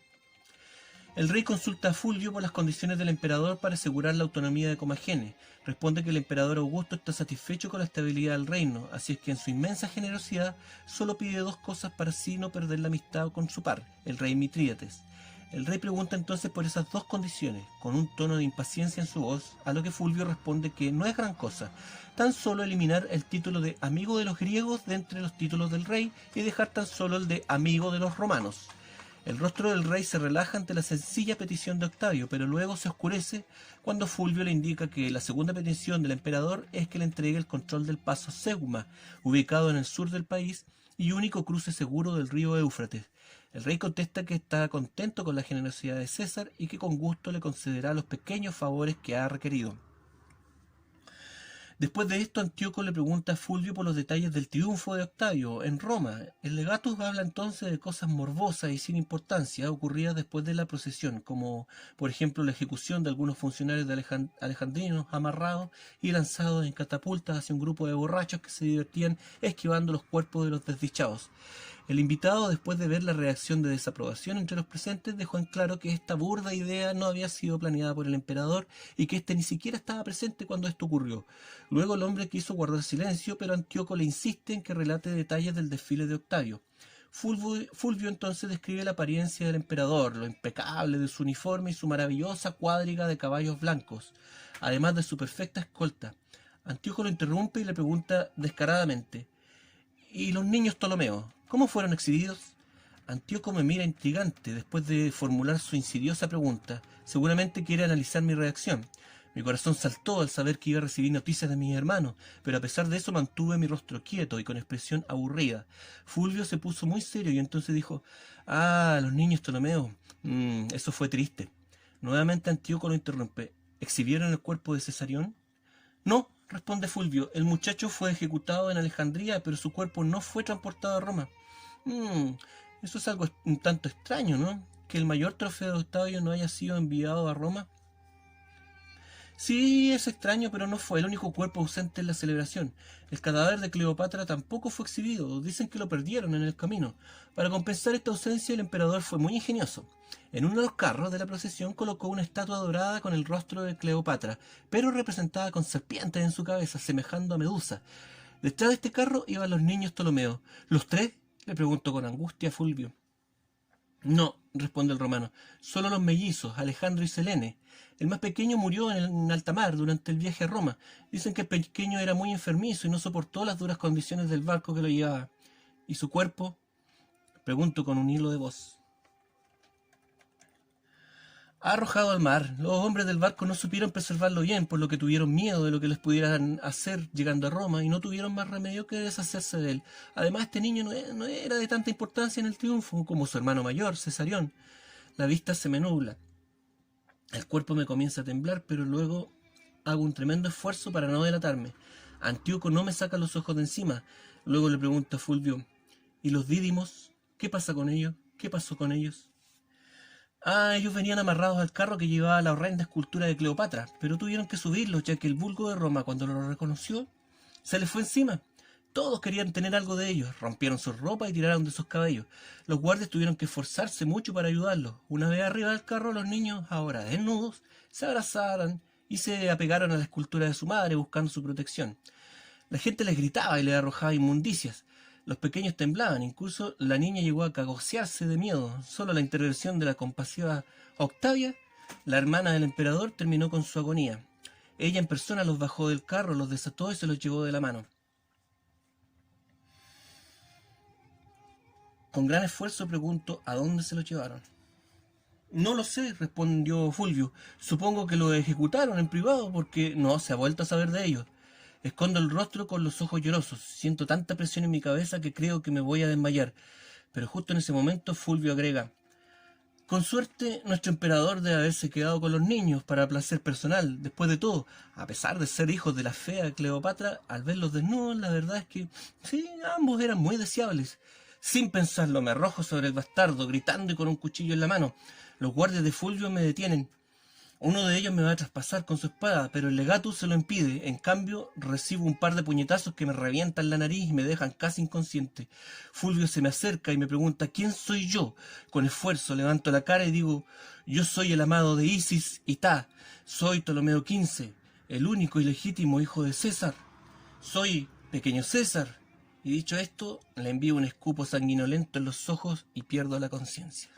El rey consulta a Fulvio por las condiciones del emperador para asegurar la autonomía de Comagene. Responde que el emperador Augusto está satisfecho con la estabilidad del reino, así es que en su inmensa generosidad solo pide dos cosas para así no perder la amistad con su par, el rey Mitrídates. El rey pregunta entonces por esas dos condiciones, con un tono de impaciencia en su voz, a lo que Fulvio responde que no es gran cosa, tan solo eliminar el título de amigo de los griegos de entre los títulos del rey y dejar tan solo el de amigo de los romanos. El rostro del rey se relaja ante la sencilla petición de Octavio, pero luego se oscurece cuando Fulvio le indica que la segunda petición del emperador es que le entregue el control del paso Zeugma, ubicado en el sur del país y único cruce seguro del río Éufrates. El rey contesta que está contento con la generosidad de César y que con gusto le concederá los pequeños favores que ha requerido. Después de esto, Antíoco le pregunta a Fulvio por los detalles del triunfo de Octavio en Roma. El legatus habla entonces de cosas morbosas y sin importancia ocurridas después de la procesión, como por ejemplo la ejecución de algunos funcionarios de alejandrinos amarrados y lanzados en catapultas hacia un grupo de borrachos que se divertían esquivando los cuerpos de los desdichados. El invitado, después de ver la reacción de desaprobación entre los presentes, dejó en claro que esta burda idea no había sido planeada por el emperador y que éste ni siquiera estaba presente cuando esto ocurrió. Luego el hombre quiso guardar silencio, pero Antíoco le insiste en que relate detalles del desfile de Octavio. Fulvio entonces describe la apariencia del emperador, lo impecable de su uniforme y su maravillosa cuadriga de caballos blancos, además de su perfecta escolta. Antíoco lo interrumpe y le pregunta descaradamente: ¿y los niños Ptolomeos? ¿Cómo fueron exhibidos? Antíoco me mira intrigante después de formular su insidiosa pregunta. Seguramente quiere analizar mi reacción. Mi corazón saltó al saber que iba a recibir noticias de mis hermanos, pero a pesar de eso mantuve mi rostro quieto y con expresión aburrida. Fulvio se puso muy serio y entonces dijo: «Ah, los niños Ptolomeos. Eso fue triste». Nuevamente Antíoco lo interrumpe: «¿Exhibieron el cuerpo de Cesarión?» «No», responde Fulvio, «el muchacho fue ejecutado en Alejandría, pero su cuerpo no fue transportado a Roma». Eso es algo un tanto extraño, ¿no? Que el mayor trofeo de Octavio no haya sido enviado a Roma. Sí, es extraño, pero no fue el único cuerpo ausente en la celebración. El cadáver de Cleopatra tampoco fue exhibido, dicen que lo perdieron en el camino. Para compensar esta ausencia, el emperador fue muy ingenioso. En uno de los carros de la procesión colocó una estatua dorada con el rostro de Cleopatra, pero representada con serpientes en su cabeza, semejando a Medusa. Detrás de este carro iban los niños Ptolomeos. ¿Los tres?, le preguntó con angustia Fulvio. No, responde el romano, solo los mellizos, Alejandro y Selene. El más pequeño murió en alta mar durante el viaje a Roma. Dicen que el pequeño era muy enfermizo y no soportó las duras condiciones del barco que lo llevaba. ¿Y su cuerpo?, pregunto con un hilo de voz. Arrojado al mar. Los hombres del barco no supieron preservarlo bien, por lo que tuvieron miedo de lo que les pudieran hacer llegando a Roma y no tuvieron más remedio que deshacerse de él. Además, este niño no era de tanta importancia en el triunfo como su hermano mayor, Cesarión. La vista se me nubla. El cuerpo me comienza a temblar, pero luego hago un tremendo esfuerzo para no delatarme. Antíoco no me saca los ojos de encima. Luego le pregunto a Fulvio: ¿y los dídimos? ¿Qué pasa con ellos? ¿Qué pasó con ellos? Ellos venían amarrados al carro que llevaba la horrenda escultura de Cleopatra, pero tuvieron que subirlos ya que el vulgo de Roma, cuando lo reconoció, se les fue encima. Todos querían tener algo de ellos, rompieron sus ropas y tiraron de sus cabellos. Los guardias tuvieron que esforzarse mucho para ayudarlos. Una vez arriba del carro, los niños, ahora desnudos, se abrazaron y se apegaron a la escultura de su madre buscando su protección. La gente les gritaba y les arrojaba inmundicias. Los pequeños temblaban, incluso la niña llegó a cagosearse de miedo. Solo la intervención de la compasiva Octavia, la hermana del emperador, terminó con su agonía. Ella en persona los bajó del carro, los desató y se los llevó de la mano. Con gran esfuerzo pregunto: ¿a dónde se los llevaron? No lo sé, respondió Fulvio. Supongo que los ejecutaron en privado porque no se ha vuelto a saber de ellos. Escondo el rostro con los ojos llorosos. Siento tanta presión en mi cabeza que creo que me voy a desmayar. Pero justo en ese momento Fulvio agrega: con suerte, nuestro emperador debe haberse quedado con los niños para placer personal. Después de todo, a pesar de ser hijos de la fea Cleopatra, al verlos desnudos, la verdad es que sí, ambos eran muy deseables. Sin pensarlo, me arrojo sobre el bastardo, gritando y con un cuchillo en la mano. Los guardias de Fulvio me detienen. Uno de ellos me va a traspasar con su espada, pero el legatus se lo impide. En cambio, recibo un par de puñetazos que me revientan la nariz y me dejan casi inconsciente. Fulvio se me acerca y me pregunta: ¿quién soy yo? Con esfuerzo levanto la cara y digo: yo soy el amado de Isis y Ta. Soy Ptolomeo XV, el único y legítimo hijo de César. Soy pequeño César. Y dicho esto, le envío un escupo sanguinolento en los ojos y pierdo la conciencia.